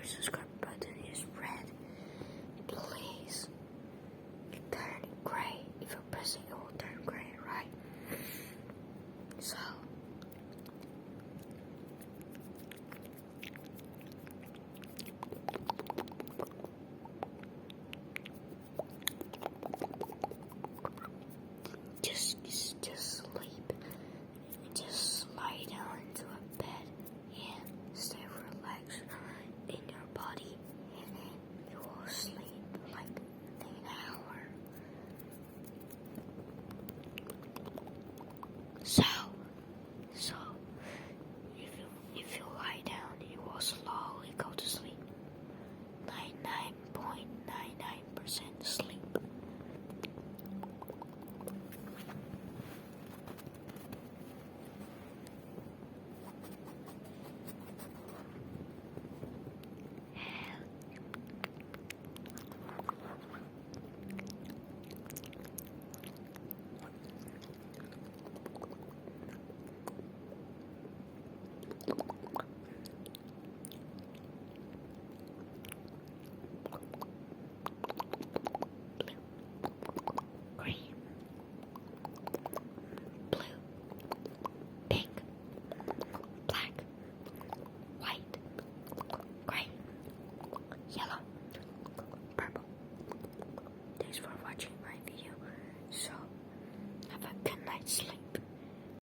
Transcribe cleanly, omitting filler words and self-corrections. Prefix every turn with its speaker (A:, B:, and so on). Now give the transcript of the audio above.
A: subscribe button is red, please turn gray. If you press it, it will turn gray, right? So just sleep. Just lie down into a bed and stay relaxed in your body, and then you will sleep like an hour. So if you lie down, you will slowly go to sleep. 99.99% sleep.